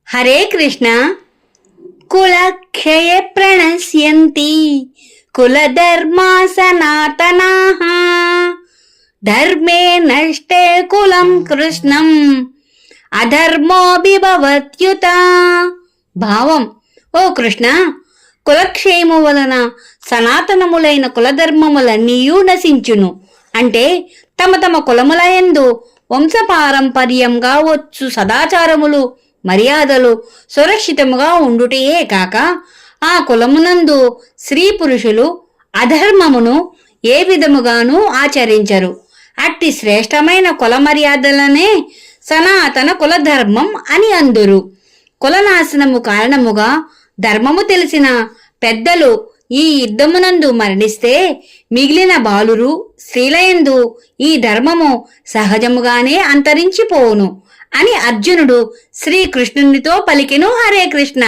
హరే కృష్ణ. కులక్షయ ప్రణశ్యంతి కులధర్మా సనాతనాః ధర్మే నష్టే కులం కృష్ణం అధర్మోభిభవత్యుత. భావం: ఓ కృష్ణ, కులక్షయము వలన సనాతనములైన కులధర్మములన్నీయూ నశించును. అంటే తమ తమ కులములయందు వంశపారంపర్యంగా వచ్చు సదాచారములు మర్యాదలు సురక్షితముగా ఉండుటయే కాక ఆ కులమునందు స్త్రీ పురుషులు అధర్మమును ఏ విధముగానూ ఆచరించరు. అట్టి శ్రేష్టమైన కుల మర్యాదలనే సనాతన కులధర్మం అని అందురు. కులనాశనము కారణముగా ధర్మము తెలిసిన పెద్దలు ఈ యుద్ధమునందు మరణిస్తే మిగిలిన బాలురు స్త్రీలయందు ఈ ధర్మము సహజముగానే అంతరించిపోవును అని అర్జునుడు శ్రీకృష్ణునితో పలికెను. హరే కృష్ణ.